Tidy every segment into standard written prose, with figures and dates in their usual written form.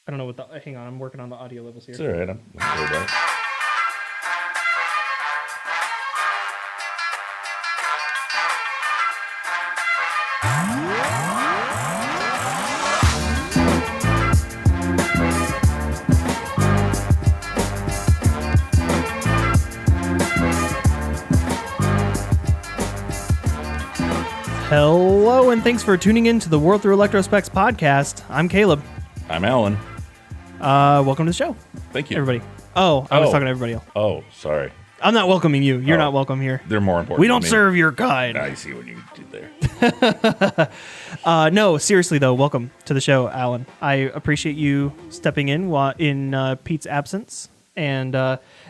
I don't know what the... Hang on, I'm working on the audio levels here. It's all right. I'm not worried about it. Hello, and thanks for tuning in to the World Through Electrospecs podcast. I'm Caleb. I'm Alan. Welcome to the show. Thank you. Everybody. Oh, I was talking to everybody else. Oh, sorry. I'm not welcoming you. You're not welcome here. They're more important. We don't serve your kind. I see what you did there. No, seriously, though, welcome to the show, Alan. I appreciate you stepping in in Pete's absence. And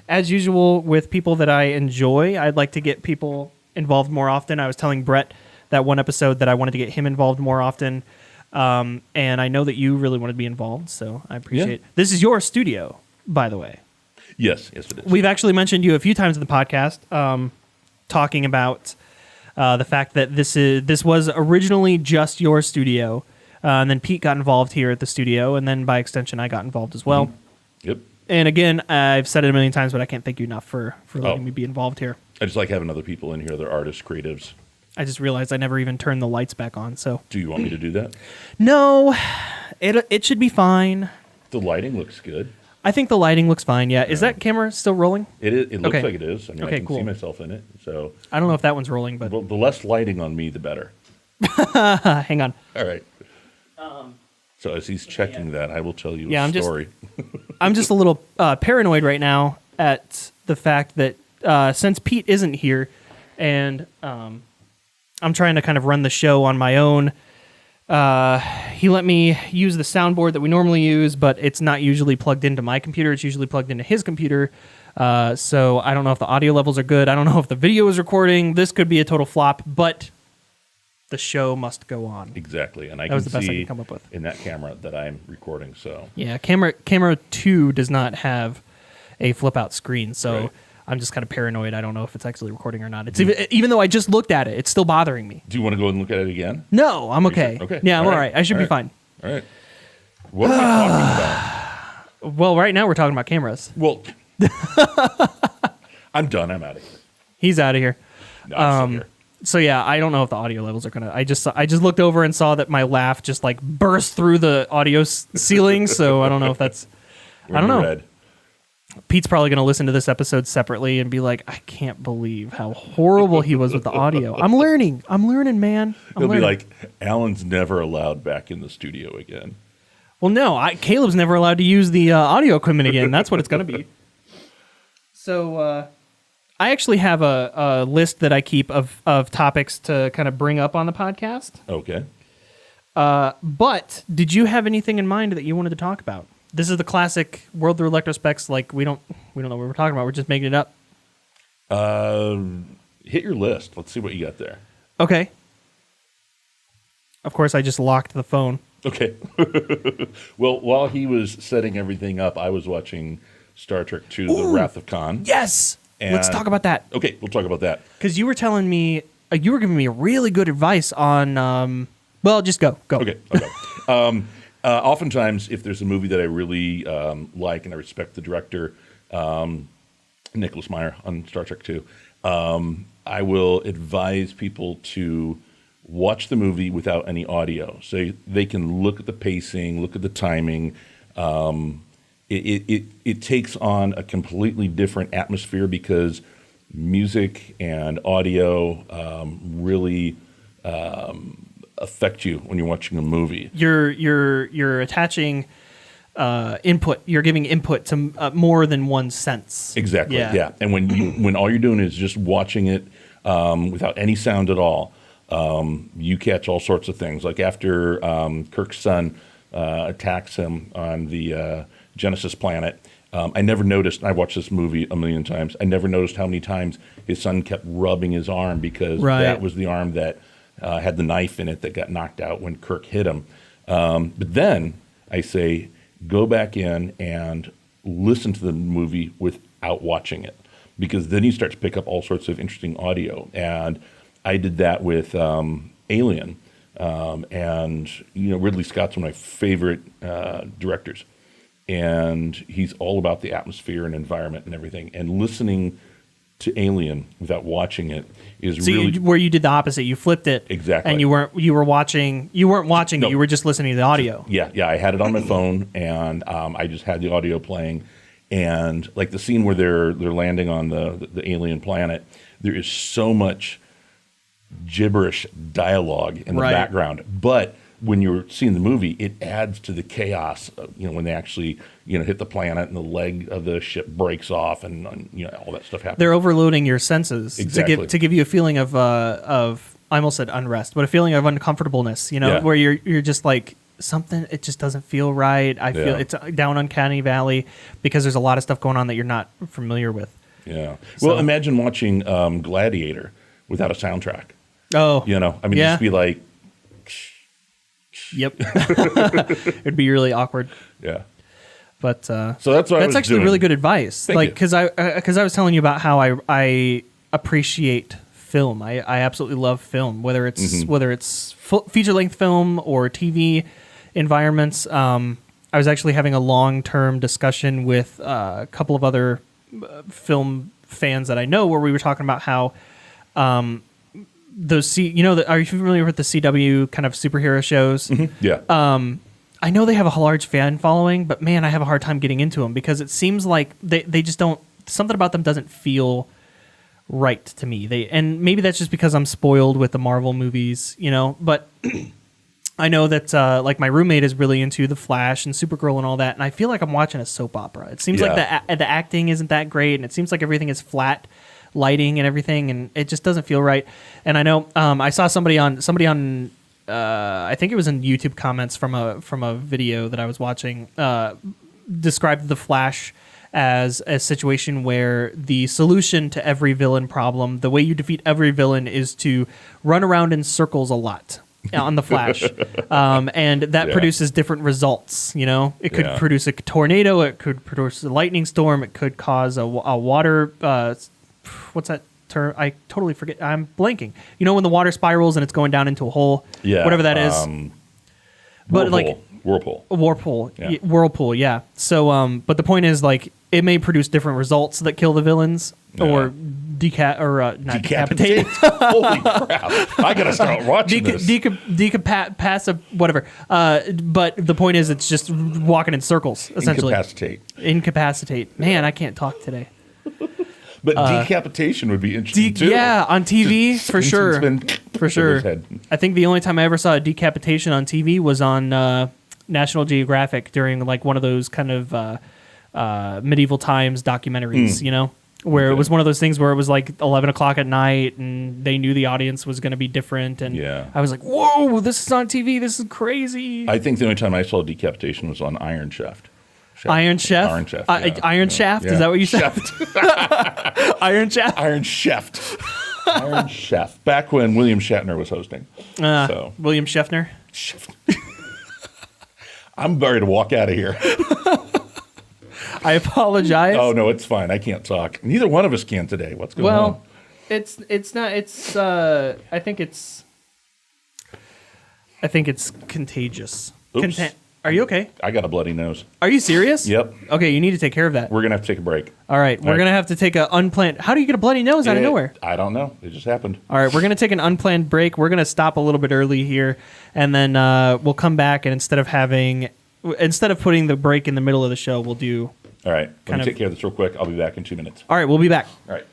as usual, with people that I enjoy, I'd like to get people involved more often. I was telling Brett that one episode that I wanted to get him involved more often. And I know that you really want to be involved, so I appreciate it. This is your studio, by the way. Yes, it is. We've actually mentioned you a few times in the podcast, talking about the fact that this was originally just your studio, and then Pete got involved here at the studio, and then by extension, I got involved as well. Mm-hmm. Yep. And again, I've said it a million times, but I can't thank you enough for letting me be involved here. I just like having other people in here. They're artists, creatives. I just realized I never even turned the lights back on. So, Do you want me to do that? No, it should be fine. The lighting looks good. I think the lighting looks fine. Yeah, is that camera still rolling? It is. It looks Okay. like it is. I mean, Okay, I can cool. see myself in it. So I don't know if that one's rolling, but the less lighting on me, the better. hang on. All right. So as he's checking that, I will tell you Yeah, a I'm just- story. I'm just a little paranoid right now at the fact that since Pete isn't here, and I'm trying to kind of run the show on my own. He let me use the soundboard that we normally use, but it's not usually plugged into my computer. It's usually plugged into his computer. So I don't know if the audio levels are good. I don't know if the video is recording. This could be a total flop, but the show must go on. Exactly. And I That can was the best I see could come up with. in that camera that I'm recording. So Yeah, camera 2 does not have a flip-out screen, so Right. I'm just kind of paranoid. I don't know if it's actually recording or not. It's even though I just looked at it, it's still bothering me. do you want to go and look at it again? No, I'm okay. sure? Okay. Yeah, I'm All all right. right. I should All be right. fine. All right. What am I talking Well, right now we're talking about cameras. about? Well, I'm done. I'm out of here. He's out of here. No, I'm still here. So yeah, I don't know if the audio levels are gonna. I just looked over and saw that my laugh just like burst through the audio ceiling. So I don't know if that's. We're I don't in the know. red. Pete's probably gonna listen to this episode separately and be like, I can't believe how horrible he was with the audio. I'm learning, man. I'm He'll learning. be like, Alan's never allowed back in the studio again. Well, no, Caleb's never allowed to use the audio equipment again. That's what it's going to be. So I actually have a list that I keep of topics to kind of bring up on the podcast. Okay. But did you have anything in mind that you wanted to talk about? This is the classic World Through Electrospecs. Like we don't know what we're talking about. We're just making it up. Hit your list. Let's see what you got there. Okay. Of course, I just locked the phone. Okay. Well, while he was setting everything up, I was watching Star Trek II, The Wrath of Khan. Yes. Let's And- talk about that. Okay, we'll talk about that. Because you were telling me, you were giving me really good advice on. Well, just go. Okay. Oftentimes, if there's a movie that I really like and I respect the director, Nicholas Meyer on Star Trek II, I will advise people to watch the movie without any audio, so they can look at the pacing, look at the timing. It takes on a completely different atmosphere because music and audio really affect you when you're watching a movie. You're attaching input. You're giving input to more than one sense. Exactly. Yeah. And when all you're doing is just watching it without any sound at all, you catch all sorts of things. Like after Kirk's son attacks him on the Genesis planet, I never noticed. I watched this movie a million times. I never noticed how many times his son kept rubbing his arm because that was the arm that had the knife in it that got knocked out when Kirk hit him. But then I say, go back in and listen to the movie without watching it, because then you start to pick up all sorts of interesting audio. And I did that with Alien, and Ridley Scott's one of my favorite directors. and he's all about the atmosphere and environment and everything. And listening to Alien without watching it is So really where you did the opposite, you flipped it exactly, and you weren't watching it, you were just listening to the audio. Yeah, I had it on my phone, and I just had the audio playing, and like the scene where they're landing on the alien planet, there is so much gibberish dialogue in the background, but when you're seeing the movie, it adds to the chaos. When they actually hit the planet and the leg of the ship breaks off, and all that stuff happens. They're overloading your senses exactly. to give you a feeling of I almost said unrest, but a feeling of uncomfortableness. Where you're just like something. It just doesn't feel right. I feel it's down uncanny valley because there's a lot of stuff going on that you're not familiar with. Yeah. Well, imagine watching Gladiator without a soundtrack. Oh. Just be like. Yep. It'd be really awkward. Yeah. But so that's what that's actually doing. really good advice. Thank you. Because I was telling you about how I appreciate film. I absolutely love film, whether it's feature length film or TV environments. I was actually having a long-term discussion with a couple of other film fans that I know, where we were talking about how those are you familiar with the CW kind of superhero shows? Mm-hmm. Yeah. I know they have a large fan following, but man, I have a hard time getting into them because it seems like they just don't, something about them doesn't feel right to me. And maybe that's just because I'm spoiled with the Marvel movies, but I know that like my roommate is really into The Flash and Supergirl and all that, and I feel like I'm watching a soap opera. It seems like the acting isn't that great, and it seems like everything is flat lighting and everything, and it just doesn't feel right. And I know I saw somebody on I think it was in YouTube comments from a video that I was watching described The Flash as a situation where the solution to every villain problem, the way you defeat every villain, is to run around in circles a lot on the Flash, and that produces different results. It could produce a tornado, it could produce a lightning storm, it could cause a water what's that term? I totally forget. I'm blanking. When the water spirals and it's going down into a hole, whatever that is. But whirlpool, yeah. So, but the point is, like, it may produce different results that kill the villains, or not decapitate. Holy crap! I gotta start watching this. Passive, whatever. But the point is, it's just walking in circles, essentially. Incapacitate. Man, I can't talk today. But decapitation would be interesting too. Yeah, on TV for sure. For sure. Head. I think the only time I ever saw a decapitation on TV was on National Geographic during like one of those kind of medieval times documentaries. Where it was one of those things where it was like 11 o'clock at night and they knew the audience was going to be different. And I was like, whoa, this is on TV. This is crazy. I think the only time I saw decapitation was on Iron Chef. Iron Chef? Iron Shaft? Yeah. Is that what you said? Iron Shaft? Iron Chef. Iron Chef. Back when William Shatner was hosting. William Shatner? I'm ready to walk out of here. I apologize. Oh, no, it's fine. I can't talk. Neither one of us can today. What's going on? Well, it's not. I think it's contagious. Oops. Are you okay? I got a bloody nose. Are you serious? Yep. Okay, you need to take care of that. We're going to have to take a break. All right, we're going to have to take an unplanned... How do you get a bloody nose out of nowhere? I don't know. It just happened. All right, we're going to take an unplanned break. We're going to stop a little bit early here, and then we'll come back, and instead of putting the break in the middle of the show, we'll do... All right, let me take care of this real quick. I'll be back in 2 minutes. All right, we'll be back. All right.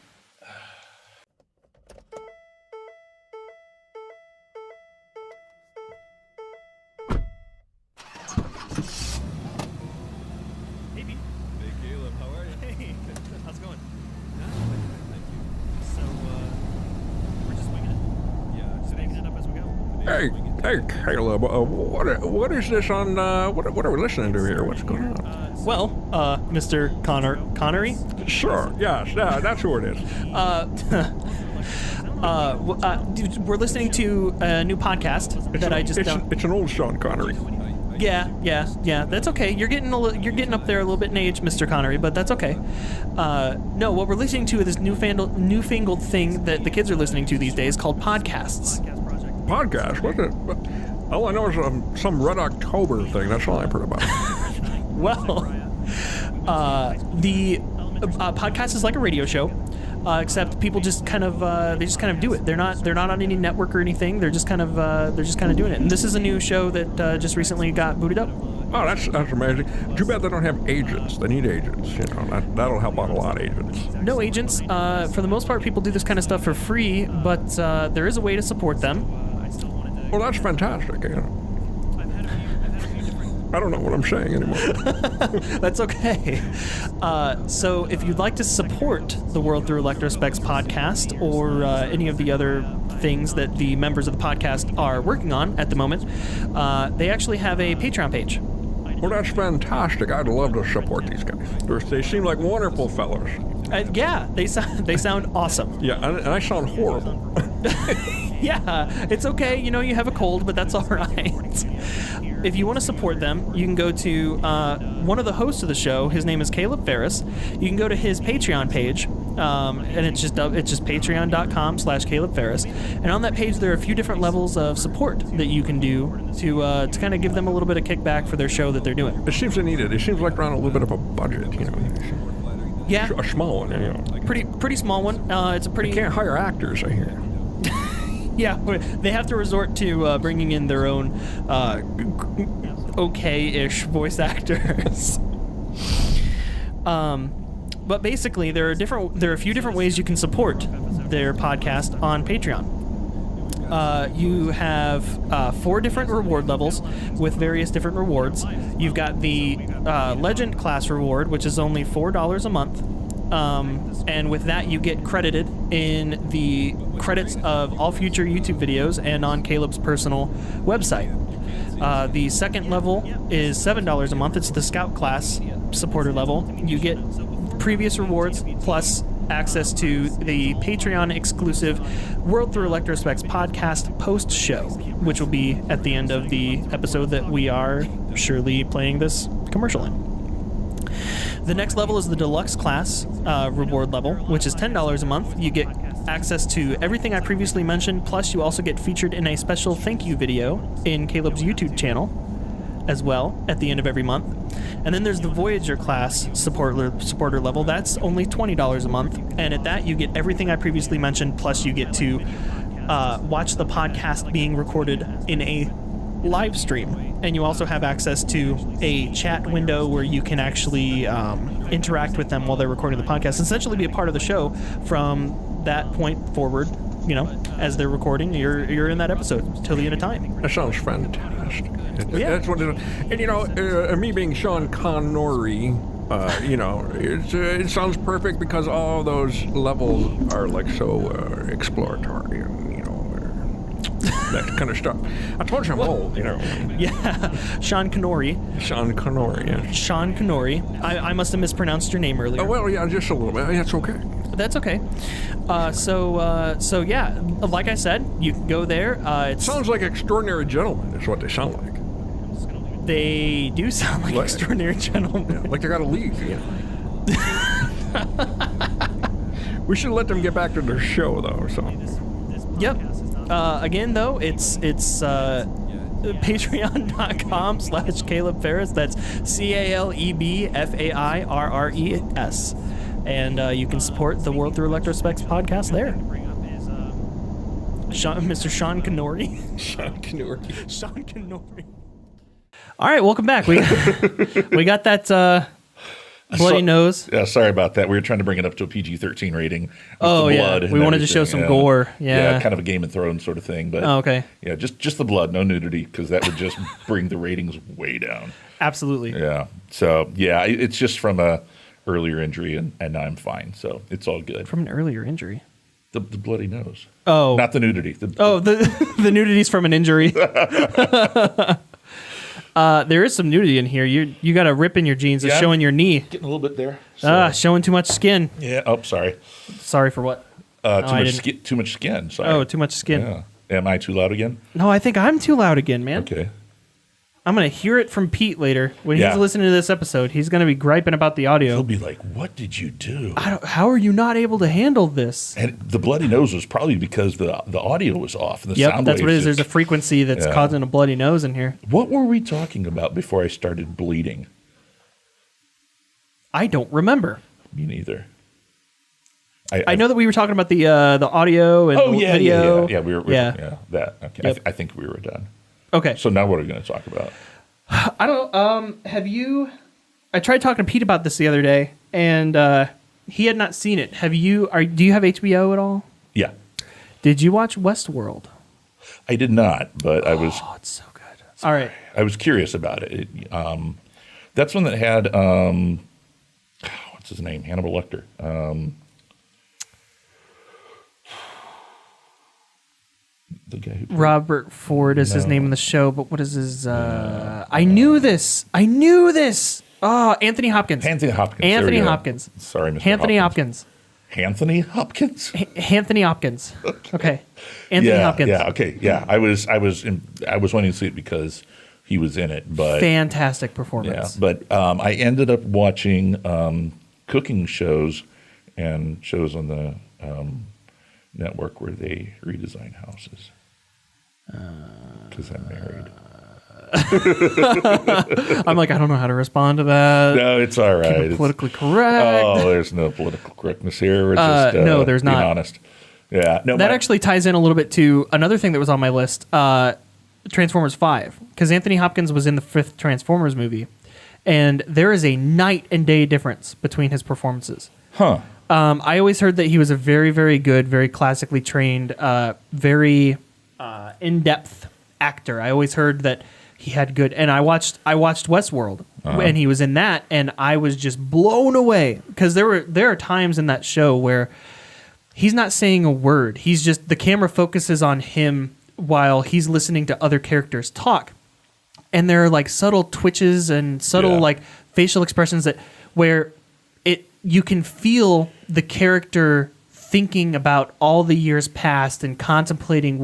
Hey, Caleb, what is this on, what are we listening to here? What's going on? Well, Mr. Connery? Sure, yes, that's who it is. We're listening to a new podcast It's an old Sean Connery. Yeah, that's okay. You're getting up there a little bit in age, Mr. Connery, but that's okay. No, what we're listening to is this newfangled thing that the kids are listening to these days called podcasts. Podcast? What's it? All I know is some Red October thing. That's all I've heard about. Well, The podcast is like a radio show, except people just kind of do it. They're not on any network or anything. They're just kind of doing it. And this is a new show that just recently got booted up. Oh, that's amazing. Too bad they don't have agents. They need agents. That'll help out a lot, agents. No agents. For the most part, people do this kind of stuff for free, but there is a way to support them. Well, that's fantastic. I don't know what I'm saying anymore. That's okay. So if you'd like to support the World Through Electrospecs podcast or any of the other things that the members of the podcast are working on at the moment, they actually have a Patreon page. Well, that's fantastic. I'd love to support these guys. They seem like wonderful fellows. Yeah, they sound awesome. Yeah, and I sound horrible. Yeah, it's okay. You have a cold, but that's all right. If you want to support them, you can go to one of the hosts of the show. His name is Caleb Ferris. You can go to his Patreon page, and it's just patreon.com/Caleb Ferris. And on that page, there are a few different levels of support that you can do to kind of give them a little bit of kickback for their show that they're doing. It seems they need it. It seems like they're on a little bit of a budget, Yeah, a small one, pretty small one. It's a pretty. They can't hire actors, I hear. Yeah, they have to resort to bringing in their own okay-ish voice actors. But basically, there are a few different ways you can support their podcast on Patreon. You have 4 different reward levels with various different rewards. You've got the Legend class reward, which is only $4 a month. And with that, you get credited in the credits of all future YouTube videos and on Caleb's personal website. The second level is $7 a month. It's the Scout class supporter level. You get previous rewards plus access to the Patreon exclusive World Through Electrospecs podcast post show, which will be at the end of the episode that we are surely playing this commercial in. The next level is the Deluxe class reward level, which is $10 a month. You get access to everything I previously mentioned, plus you also get featured in a special thank you video in Caleb's YouTube channel as well at the end of every month. And then there's the Voyager class supporter level. That's only $20 a month. And at that, you get everything I previously mentioned, plus you get to watch the podcast being recorded in a live stream. And you also have access to a chat window where you can actually interact with them while they're recording the podcast. Essentially be a part of the show from that point forward. As they're recording, you're in that episode till the end of time. That sounds fantastic. Yeah. That's what it is. And me being Sean Connery, it sounds perfect because all those levels are like so exploratory and that kind of stuff. I told you I'm old, Yeah, Sean Connery. Sean Connery, yeah. Sean Connery. I must have mispronounced your name earlier. Oh, well, yeah, just a little bit. That's okay. That's okay. So yeah, like I said, you can go there. It Sounds like extraordinary gentlemen is what they sound like. They do sound like extraordinary gentlemen. Yeah, like they got to leave, We should let them get back to their show, though, so. Yep. Again, though, it's patreon.com/Caleb Ferris. That's CALEBFAIRRES. And you can support the World Through Electrospecs podcast there. Mr. Sean Connery. Sean Connery. Sean Connery. All right, welcome back. We got that bloody nose. Yeah, sorry about that. We were trying to bring it up to a PG-13 rating. Oh, yeah. We wanted to show some gore. Yeah, kind of a Game of Thrones sort of thing. But okay. Yeah, just the blood, no nudity, because that would just bring the ratings way down. Absolutely. Yeah. So, yeah, it's just from a earlier injury, and now I'm fine. So it's all good. From an earlier injury? The bloody nose. Oh. Not the nudity. The nudity's from an injury. There is some nudity in here. You got a rip in your jeans. It's showing your knee. Getting a little bit there. So. Showing too much skin. Yeah. Oh, sorry. Sorry for what? Too much skin. Sorry. Oh, too much skin. Yeah. Am I too loud again? No, I think I'm too loud again, man. Okay. I'm going to hear it from Pete later. When he's listening to this episode, he's going to be griping about the audio. He'll be like, what did you do? How are you not able to handle this? And the bloody nose was probably because the audio was off. And the sound that's what it is. waves There's a frequency that's causing a bloody nose in here. What were we talking about before I started bleeding? I don't remember. Me neither. I know that we were talking about the audio and video. Yeah. We were that. Okay. Yep. I think we were done. Okay. So now what are we going to talk about? I don't. Have you? I tried talking to Pete about this the other day, and he had not seen it. Have you? Do you have HBO at all? Yeah. Did you watch Westworld? I did not, but I was. Oh, it's so good. All right. I was curious about it. That's one that had what's his name? Hannibal Lecter. The guy who Robert Ford is his name in the show, but what is his? I knew this. Oh, Anthony Hopkins. Anthony Hopkins. Anthony Hopkins. Sorry, Mr. Anthony Hopkins. Anthony Hopkins. Anthony Hopkins. Okay. Anthony Hopkins. Yeah. Okay. Yeah. I was wanting to see it because he was in it, but fantastic yeah. performance. But I ended up watching cooking shows and shows on the network where they redesign houses. Because I'm married. I'm like, I don't know how to respond to that. No, it's all right. Keep it politically correct. Oh, there's no political correctness here. We're just no, there's not. being honest. Yeah, no. That actually ties in a little bit to another thing that was on my list, Transformers 5, because Anthony Hopkins was in the 5th Transformers movie, and there is a night and day difference between his performances. Huh. I always heard that he was a very, very good, very classically trained, very in-depth actor. I always heard that he had good, and I watched Westworld, and he was in that, and I was just blown away because there are times in that show where he's not saying a word. He's just, the camera focuses on him while he's listening to other characters talk, and there are like subtle twitches and subtle like facial expressions that where you can feel the character thinking about all the years past and contemplating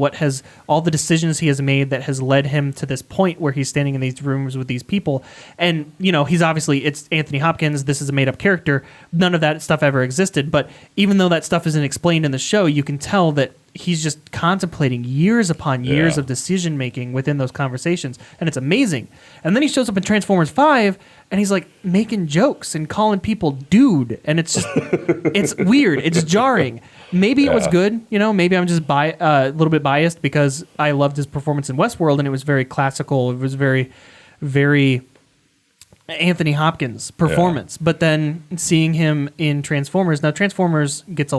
all the decisions he has made that has led him to this point where he's standing in these rooms with these people. And, he's obviously, it's Anthony Hopkins. This is a made up character. None of that stuff ever existed. But even though that stuff isn't explained in the show, you can tell that he's just contemplating years upon years of decision making within those conversations. And it's amazing. And then he shows up in Transformers 5 and he's like making jokes and calling people dude. And it's just, it's weird. It's jarring. Maybe it was good. Maybe I'm just a little bit biased because I loved his performance in Westworld and it was very classical. It was very, very Anthony Hopkins performance. But then seeing him in Transformers, now Transformers gets a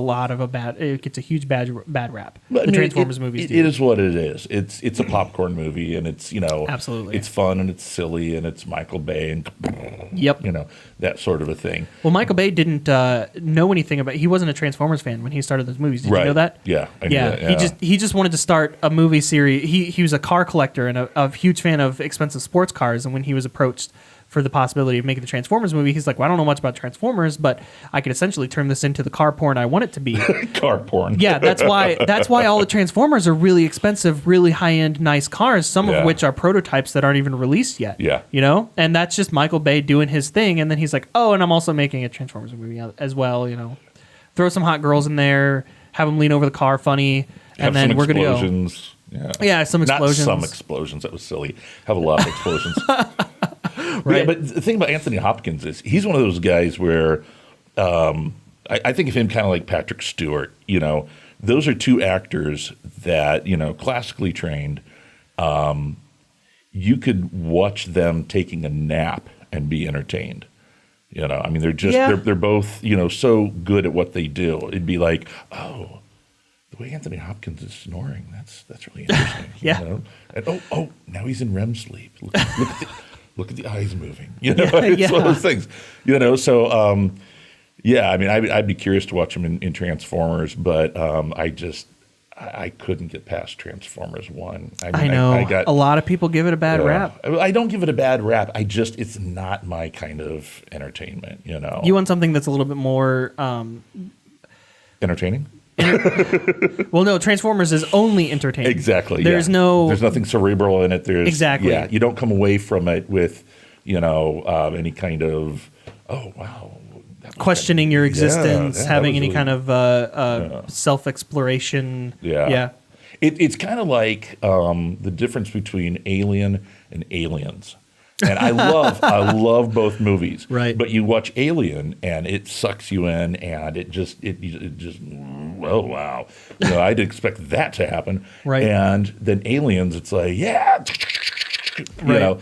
huge bad rap. But, the Transformers movies do. It is what it is. It's a popcorn movie, and it's absolutely, it's fun and it's silly and it's Michael Bay and that sort of a thing. Well, Michael Bay didn't know anything about. He wasn't a Transformers fan when he started those movies. Did you know that? Yeah, I knew that, yeah. He just wanted to start a movie series. He was a car collector and a huge fan of expensive sports cars. And when he was approached for the possibility of making the Transformers movie, he's like, well, I don't know much about Transformers, but I could essentially turn this into the car porn I want it to be. Car porn. Yeah, that's why all the Transformers are really expensive, really high-end, nice cars, some of which are prototypes that aren't even released yet. Yeah. And that's just Michael Bay doing his thing, and then he's like, oh, and I'm also making a Transformers movie as well, Throw some hot girls in there, have them lean over the car funny, and then we're going to go. Yeah, some explosions. Not some explosions. That was silly. Have a lot of explosions. Right. Yeah, but the thing about Anthony Hopkins is he's one of those guys where I think of him kind of like Patrick Stewart. Those are two actors that, classically trained. You could watch them taking a nap and be entertained. They're just they're both so good at what they do. It'd be like, oh, the way Anthony Hopkins is snoring, that's really interesting. Yeah. And now he's in REM sleep. Look at the eyes moving. It's one of those things. So I'd be curious to watch him in Transformers, but I couldn't get past Transformers 1. I know. A lot of people give it a bad rap. I don't give it a bad rap. It's not my kind of entertainment, You want something that's a little bit more entertaining? Well, no, Transformers is only entertaining. Exactly. There's nothing cerebral in it. Exactly. Yeah, you don't come away from it with, any kind of, oh, wow. Questioning your existence, having any kind of self-exploration. Yeah. It's kind of like the difference between Alien and Aliens. And I love both movies. Right. But you watch Alien and it sucks you in, and it just oh wow. I'd expect that to happen. Right. And then Aliens, it's like, yeah, Right.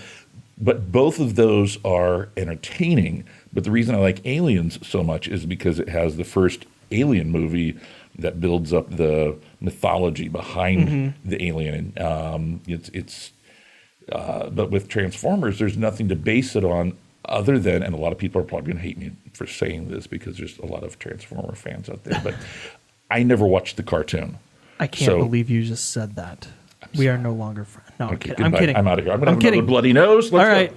But both of those are entertaining. But the reason I like Aliens so much is because it has the first Alien movie that builds up the mythology behind the alien. But with Transformers, there's nothing to base it on other than, and a lot of people are probably going to hate me for saying this because there's a lot of Transformer fans out there, but I never watched the cartoon. I can't believe you just said that. We are no longer friends. No, Okay, I'm kidding. I'm out of here. I'm going to have kidding. another bloody nose. Let's All right.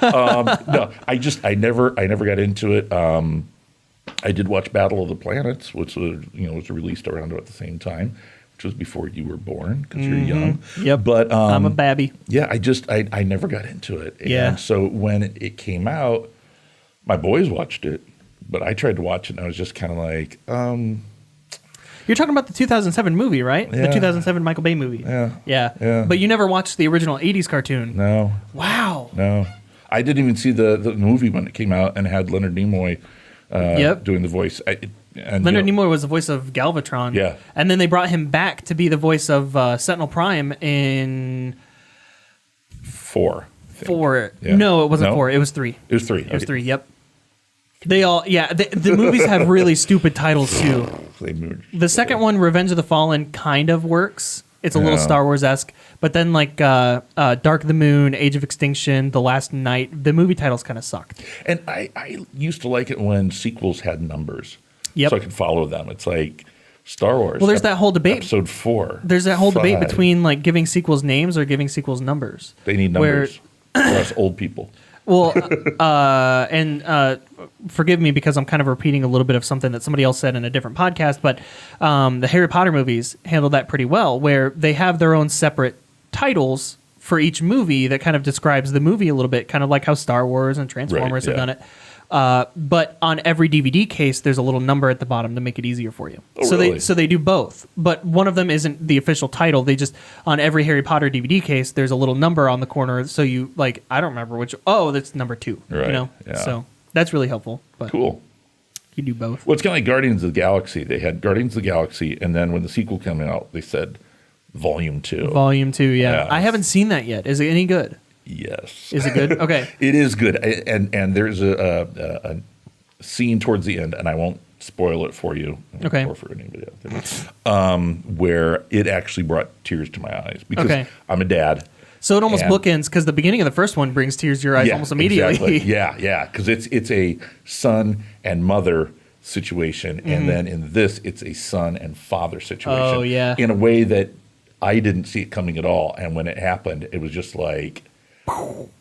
go. No, I never got into it. I did watch Battle of the Planets, which was released around about the same time, which was before you were born because you're young. Yep. But I'm a babby. Yeah, I never got into it. Yeah. And so when it came out, my boys watched it, but I tried to watch it and I was just kind of like, You're talking about the 2007 movie, right? Yeah. The 2007 Michael Bay movie. Yeah. Yeah. But you never watched the original 80s cartoon. no. Wow. No, I didn't even see the movie when it came out and had Leonard Nimoy doing the voice. Leonard Nimoy was the voice of Galvatron. Yeah. And then they brought him back to be the voice of Sentinel Prime in 4. I think. 4. Yeah. No, it wasn't No? 4. It was 3. It was 3. It was 3, yep. They all, the movies have really stupid titles too. They moved. The second one, Revenge of the Fallen, kind of works. It's a little Yeah. Star Wars-esque. But then like Dark of the Moon, Age of Extinction, The Last Night, the movie titles kind of sucked. And I used to like it when sequels had numbers. Yep. So I could follow them. It's like Star Wars. Well, there's that whole debate. Episode 4. There's that whole debate 5. between like giving sequels names or giving sequels numbers. They need numbers. For us old people. Well, forgive me because I'm kind of repeating a little bit of something that somebody else said in a different podcast, but the Harry Potter movies handle that pretty well, where they have their own separate titles for each movie that kind of describes the movie a little bit, kind of like how Star Wars and Transformers have done it. But on every DVD case, there's a little number at the bottom to make it easier for you. Oh, really? So they do both, but one of them isn't the official title. They just, on every Harry Potter DVD case, there's a little number on the corner. So you like, I don't remember which. Oh, that's number 2. Right, You know, yeah. so that's really helpful. But Cool. you do both. Well, it's kind of like Guardians of the Galaxy. They had Guardians of the Galaxy, and then when the sequel came out, they said Volume 2. Volume 2, yeah. Yeah. I haven't seen that yet. Is it any good? Yes. Is it good? Okay. It is good, and there's a scene towards the end, and I won't spoil it for you, Okay. or for anybody out there, where it actually brought tears to my eyes because Okay. I'm a dad. So it almost And- bookends because the beginning of the first one brings tears to your eyes almost immediately. Exactly. Yeah, because it's a son and mother situation, and then in this, it's a son and father situation. Oh, yeah. In a way that I didn't see it coming at all, and when it happened, it was just like,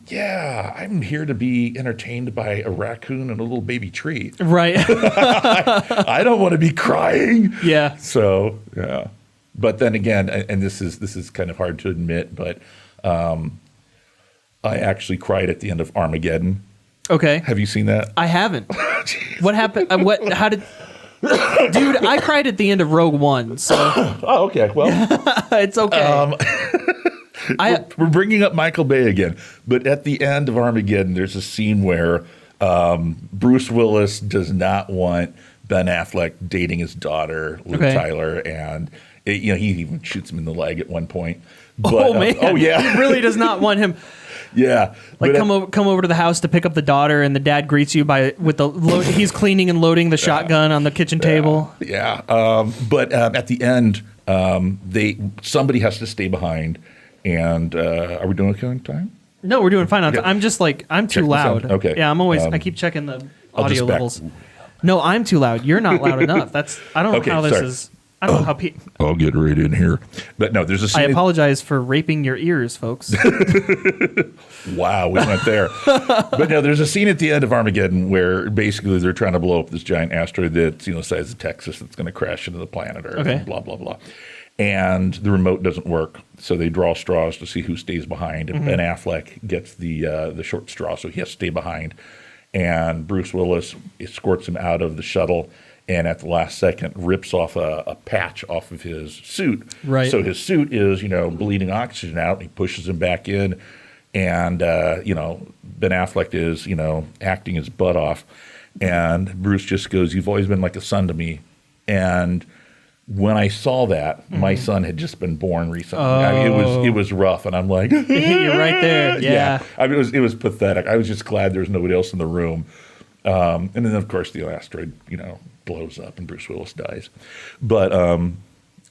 yeah, I'm here to be entertained by a raccoon and a little baby tree. Right. I don't want to be crying. Yeah. So yeah, but then again, and this is kind of hard to admit, but I actually cried at the end of Armageddon. Okay. Have you seen that? I haven't. What happened? How did? Dude, I cried at the end of Rogue One, so Oh, okay. Well, it's okay. we're bringing up Michael Bay again, but at the end of Armageddon, there's a scene where Bruce Willis does not want Ben Affleck dating his daughter, Liv Okay. Tyler, and he even shoots him in the leg at one point. But, Oh man! oh yeah, He really does not want him. yeah. Like But, come over to the house to pick up the daughter, and the dad greets you he's cleaning and loading the shotgun on the kitchen table. Yeah, but at the end, somebody has to stay behind. And are we doing okay on time? No, we're doing fine. I'm just like I'm too Check the sound? loud. Okay. Yeah, I'm always. I keep checking the I'll audio just back- levels. No, I'm too loud. You're not loud enough. I don't know Okay, how this sorry. is. I don't know how. I'll get right in here. But no, there's a I scene. apologize for raping your ears, folks. Wow, we went there. But no, there's a scene at the end of Armageddon where basically they're trying to blow up this giant asteroid that's the size of Texas that's going to crash into the planet Earth. Okay. And blah blah blah. And the remote doesn't work, so they draw straws to see who stays behind. And Ben Affleck gets the short straw, so he has to stay behind. And Bruce Willis escorts him out of the shuttle, and at the last second rips off a patch off of his suit. Right. So his suit is bleeding oxygen out. And he pushes him back in, and Ben Affleck is acting his butt off, and Bruce just goes, "You've always been like a son to me," and when I saw that, my son had just been born recently. I mean, it was rough, and I'm like, You're right there. Yeah. I mean, it was pathetic. I was just glad there was nobody else in the room. And then, of course, the asteroid, blows up and Bruce Willis dies. But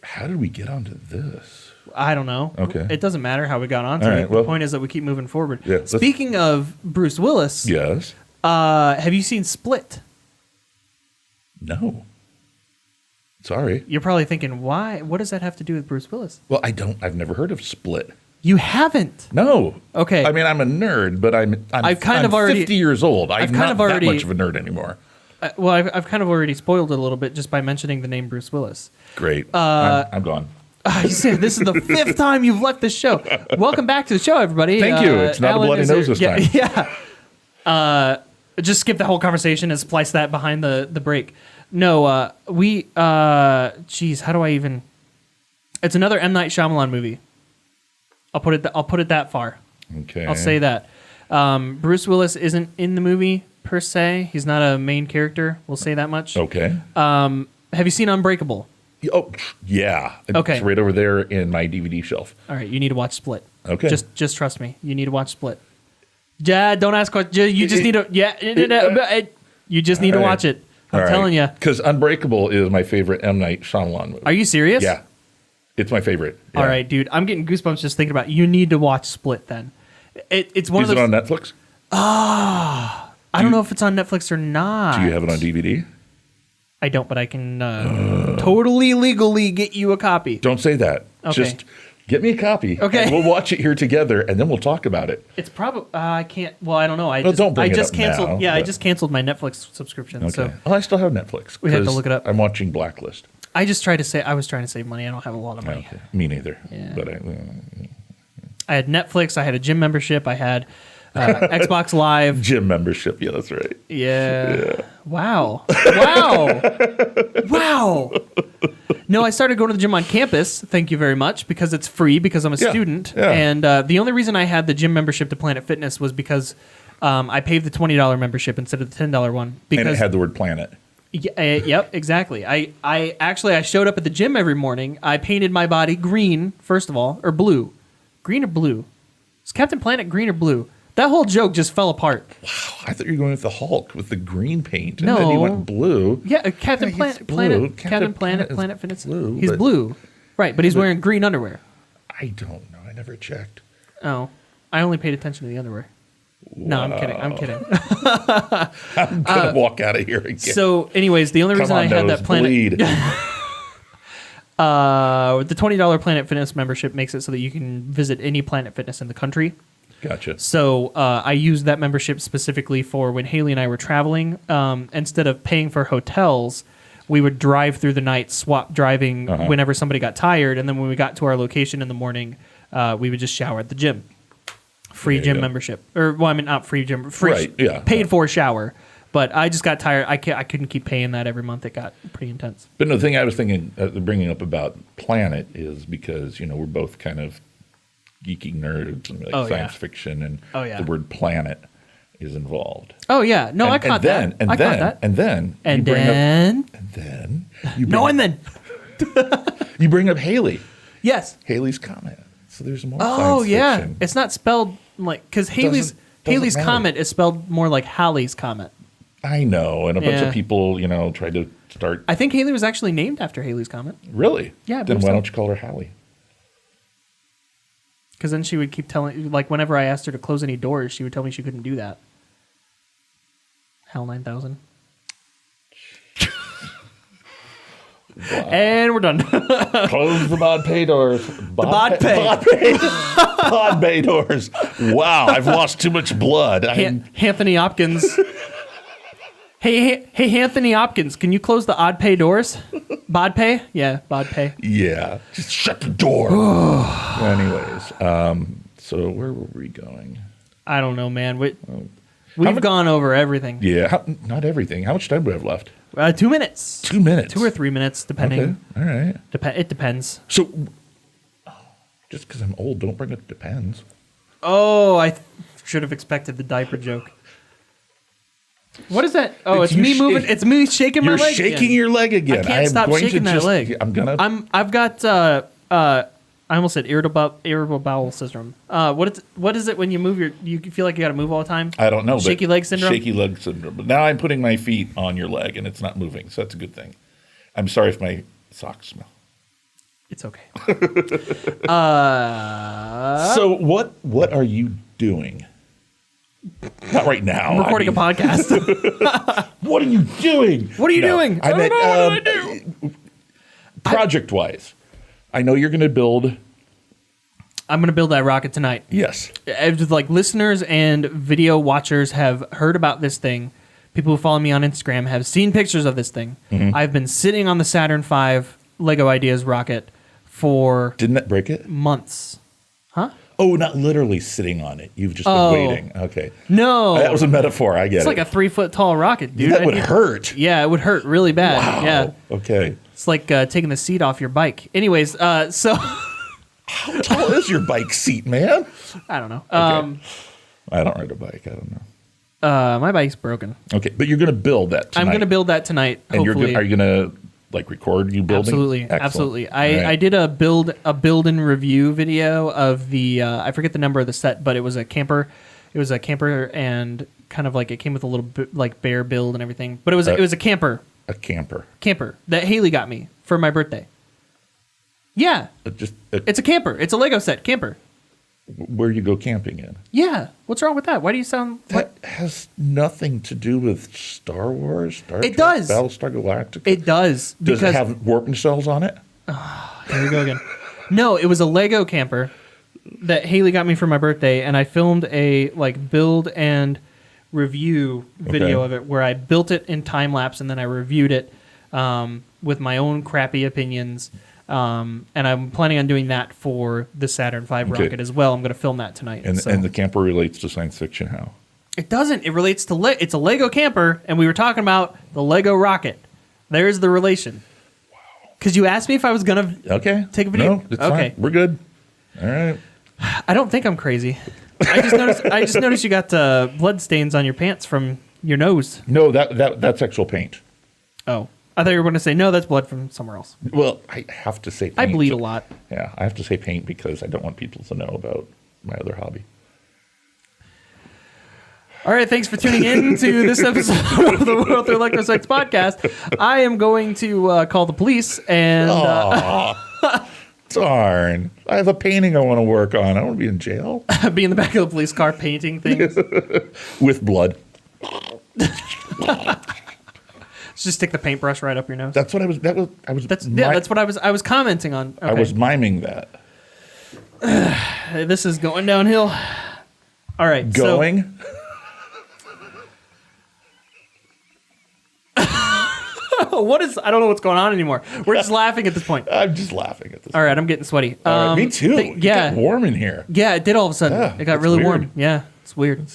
how did we get onto this? I don't know. Okay. It doesn't matter how we got onto All it. right, well, the point is that we keep moving forward. Yeah, Speaking of Bruce Willis, Yes. have you seen Split? No. Sorry. You're probably thinking, why? What does that have to do with Bruce Willis? Well, I've never heard of Split. You haven't? No. Okay. I mean, I'm a nerd, but I'm kind of already 50 years old. I'm kind not of already- that much of a nerd anymore. Well, I've kind of already spoiled it a little bit just by mentioning the name Bruce Willis. Great. I'm gone. You said this is the fifth time you've left this show. Welcome back to the show, everybody. Thank you. It's not a Alan bloody is nose this here. time. Yeah. Just skip the whole conversation and splice that behind the break. No, geez, how do I even? It's another M. Night Shyamalan movie. I'll put it that far. Okay. I'll say that. Bruce Willis isn't in the movie per se. He's not a main character. We'll say that much. Okay. Have you seen Unbreakable? Oh, yeah. Okay. It's right over there in my DVD shelf. All right, you need to watch Split. Okay. Just trust me. You need to watch Split. Yeah, don't ask questions. You just need to. You just need to watch it. I'm telling you. Because Unbreakable is my favorite M. Night Shyamalan movie. Are you serious? Yeah. It's my favorite. Yeah. All right, dude. I'm getting goosebumps just thinking about it. You need to watch Split then. It's one Is of those. it on Netflix? I don't know if it's on Netflix or not. Do you have it on DVD? I don't, but I can totally legally get you a copy. Don't say that. Okay. Just get me a copy. Okay. And we'll watch it here together, and then we'll talk about it. It's probably I can't. Well, I don't know. Don't bring I it just up canceled. now, Yeah, I but- just canceled my Netflix subscription. Okay. So Oh, I still have Netflix. We have to 'cause look it up. I'm watching Blacklist. I was trying to save money. I don't have a lot of money. Okay. Me neither. Yeah. But I had Netflix. I had a gym membership. I had Xbox Live. gym membership. Yeah, that's right. Yeah. Wow. Wow. No, I started going to the gym on campus. Thank you very much, because it's free because I'm a Yeah, student. yeah. And the only reason I had the gym membership to Planet Fitness was because I paid the $20 membership instead of the $10 one. Because And it had the word planet. Yep, exactly. I showed up at the gym every morning. I painted my body green, first of all, or blue. Green or blue? Is Captain Planet green or blue? That whole joke just fell apart. I thought you were going with the Hulk with the green paint. And No. then he went blue. Yeah, Captain Yeah, he's Planet, blue. Planet, Captain Captain Planet Planet, is Planet Fitness. blue, He's but- blue, right? But he's wearing green underwear. I don't know. I never checked. Oh, I only paid attention to the underwear. No, I'm kidding. I'm kidding. I'm going to walk out of here again. So, anyways, the only Come reason on, I had nose, that Planet, bleed. the $20 Planet Fitness membership makes it so that you can visit any Planet Fitness in the country. Gotcha. So I used that membership specifically for when Haley and I were traveling. Instead of paying for hotels, we would drive through the night, swap driving whenever somebody got tired, and then when we got to our location in the morning, we would just shower at the gym. Free There you gym go. membership, or well, I mean not free gym, free Right, yeah, paid yeah. for shower. But I just got tired. I couldn't keep paying that every month. It got pretty intense. But no, the thing I was thinking, bringing up about planet is because, we're both kind of geeky nerds and like Oh, yeah. science fiction, and Oh, yeah. the word planet is involved. Oh yeah, no, I caught that. And I then, caught that. and then, And you bring then, up, and then, you bring no, up, and then, you bring up Haley, yes. Haley's Comet. So there's more. Oh science yeah, fiction. it's not spelled like because Haley's doesn't matter. Comet is spelled more like Halley's Comet. I know, and a bunch Yeah. of people, tried to start. I think Haley was actually named after Haley's Comet Really? Yeah, I Then believe why so. don't you call her Hallie? because then she would keep telling, like whenever I asked her to close any doors, she would tell me she couldn't do that. Hal 9000. And we're done. Close the Bod Pay Doors. Bod Pay. Bod Pay Doors. Wow, I've lost too much blood. Anthony Hopkins. Hey, Anthony Hopkins, can you close the Odd Pay Doors? Bod Pay? Yeah, Bod Pay. Yeah, just shut the door. Anyways, so where were we going? I don't know, man. We've gone over everything. Yeah, not everything. How much time do we have left? 2 minutes. 2 minutes. 2 or 3 minutes, depending. Okay, all right. It depends. So, just because I'm old, don't bring up depends. Oh, I should have expected the diaper joke. What is that? Oh, it's me moving. It's me shaking my leg. You're shaking your leg again. I can't stop shaking that leg. I've got. I almost said irritable bowel syndrome. What is it when you move you feel like you got to move all the time? I don't know. Shaky leg syndrome. Shaky leg syndrome. But now I'm putting my feet on your leg and it's not moving, so that's a good thing. I'm sorry if my socks smell. It's okay. So what are you doing? Not right now. I'm recording a podcast. What are you doing? What are you doing? I don't know. What do I do? Project-wise, I know you're going to build. I'm going to build that rocket tonight. Yes. Like listeners and video watchers have heard about this thing. People who follow me on Instagram have seen pictures of this thing. Mm-hmm. I've been sitting on the Saturn V Lego Ideas rocket for... Didn't that break it? Months. Huh? Oh, not literally sitting on it. You've just been waiting. Okay. No. That was a metaphor. I get it. It's like a 3-foot tall rocket, dude. That would hurt. Yeah, it would hurt really bad. Wow. Yeah. Okay. It's like taking the seat off your bike. Anyways, so... How tall is your bike seat, man? I don't know. Okay. I don't ride a bike. I don't know. My bike's broken. Okay, but you're going to build that tonight. I'm going to build that tonight, and hopefully. Are you going to like record you building? Absolutely. Excellent. Absolutely. Right. I did a build and review video of the I forget the number of the set, but it was a camper. It was a camper and kind of like it came with a little bit like bear build and everything. But it was a camper. A camper. Camper that Haley got me for my birthday. Yeah. It's a camper. It's a Lego set camper. Where you go camping in. Yeah. What's wrong with that? Why do you sound that has nothing to do with Star Wars? Star Trek, does. Battlestar Galactica? It does. Does it have warp cells on it? Here we go again. No, it was a Lego camper that Haley got me for my birthday, and I filmed a like build and review video of it where I built it in time lapse and then I reviewed it with my own crappy opinions. And I'm planning on doing that for the Saturn V rocket as well. I'm going to film that tonight. And the camper relates to science fiction how? It doesn't. It relates to it's a Lego camper, and we were talking about the Lego rocket. There's the relation. Wow. Because you asked me if I was going to take a video. No, it's fine. We're good. All right. I don't think I'm crazy. I just noticed you got blood stains on your pants from your nose. No, that's actual paint. Oh. I thought you were going to say, no, that's blood from somewhere else. Well, I have to say paint. I bleed a lot. Yeah, I have to say paint because I don't want people to know about my other hobby. All right, thanks for tuning in to this episode of the World Through Electrospecs podcast. I am going to call the police and... Darn. I have a painting I want to work on. I don't want to be in jail. Be in the back of the police car painting things. With blood. Just stick the paintbrush right up your nose. That's what that's what I was commenting on. Okay. I was miming that. This is going downhill. All right. Going? What is? I don't know what's going on anymore. We're just laughing at this point. I'm just laughing at this. All right, I'm getting sweaty. Right, me too. It got warm in here. Yeah, it did all of a sudden. Yeah, it got really warm. Yeah, it's weird.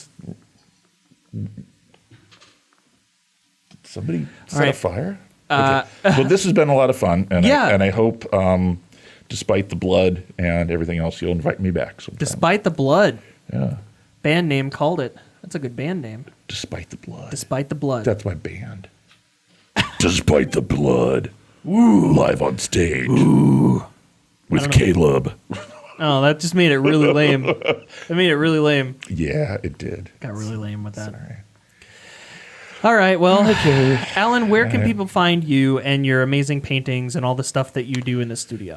Somebody set a fire? Okay. Well, this has been a lot of fun, and I hope, despite the blood and everything else, you'll invite me back sometime. Despite the blood. Yeah. Band name called it. That's a good band name. Despite the blood. Despite the blood. That's my band. Despite the blood. Ooh. Live on stage. Ooh. With Caleb. Oh, that just made it really lame. That made it really lame. Yeah, it did. Got really lame with that. Sorry. All right, well, Alan, where can people find you and your amazing paintings and all the stuff that you do in the studio?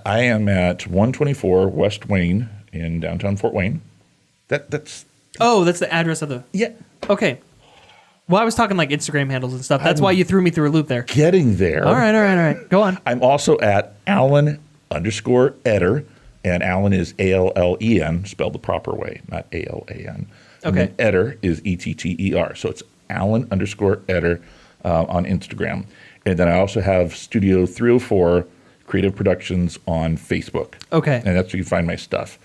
I am at 124 West Wayne in downtown Fort Wayne. That's the address of the... Yeah. Okay. Well, I was talking like Instagram handles and stuff. That's why you threw me through a loop there. Getting there. All right. Go on. I'm also at Alan_Eder, and Alan is ALLEN, spelled the proper way, not ALAN. Okay. And Eder is ETTER. So it's Alan_Eder on Instagram. And then I also have Studio 304 Creative Productions on Facebook. Okay. And that's where you find my stuff,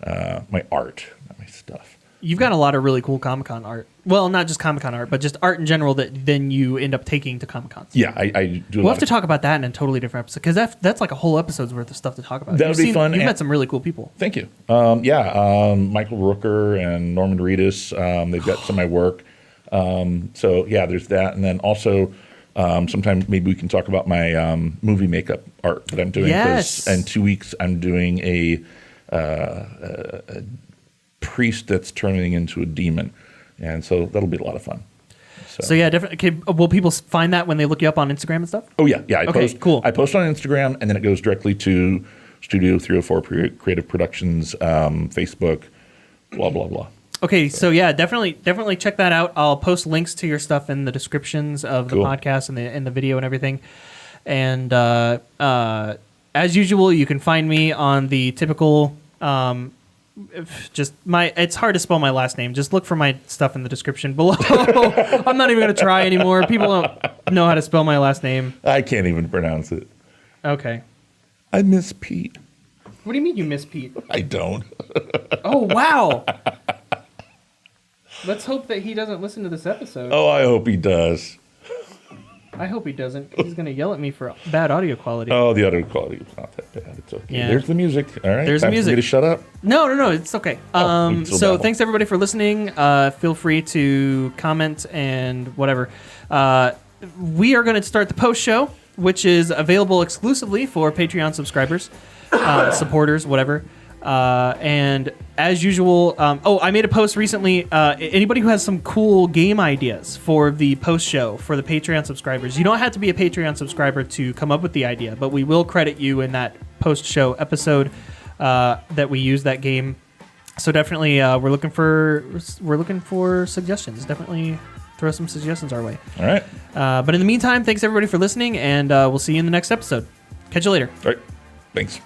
my art, not my stuff. You've got a lot of really cool Comic-Con art. Well, not just Comic-Con art, but just art in general that then you end up taking to Comic-Cons. Yeah, I do. We'll have to talk about that in a totally different episode because that's like a whole episode's worth of stuff to talk about. That would be fun. You've met some really cool people. Thank you. Michael Rooker and Norman Reedus. They've got some of my work. So yeah, there's that, and then also sometime maybe we can talk about my movie makeup art that I'm doing. Yes. 'Cause in 2 weeks I'm doing a priest that's turning into a demon, and so that'll be a lot of fun. So yeah, definitely. Okay, will people find that when they look you up on Instagram and stuff? Oh yeah. Cool. I post on Instagram, and then it goes directly to Studio 304 Creative Productions, Facebook, blah blah blah. Okay, so yeah, definitely check that out. I'll post links to your stuff in the descriptions of the podcast and the video and everything. And as usual, you can find me on the typical. It's hard to spell my last name. Just look for my stuff in the description below. I'm not even going to try anymore. People don't know how to spell my last name. I can't even pronounce it. Okay. I miss Pete. What do you mean you miss Pete? I don't. Oh, wow. Let's hope that he doesn't listen to this episode. Oh, I hope he does. I hope he doesn't. He's going to yell at me for bad audio quality. Oh, the audio quality is not that bad. It's okay. Yeah. There's the music. All right. There's the music. For me to shut up. No, it's okay. So thanks everybody for listening. Feel free to comment and whatever. We are going to start the post show, which is available exclusively for Patreon subscribers, supporters, whatever. And as usual, I made a post recently. Anybody who has some cool game ideas for the post show for the Patreon subscribers, you don't have to be a Patreon subscriber to come up with the idea, but we will credit you in that post show episode that we use that game. So definitely, we're looking for suggestions. Definitely throw some suggestions our way. All right. But in the meantime, thanks everybody for listening, and we'll see you in the next episode. Catch you later. All right. Thanks.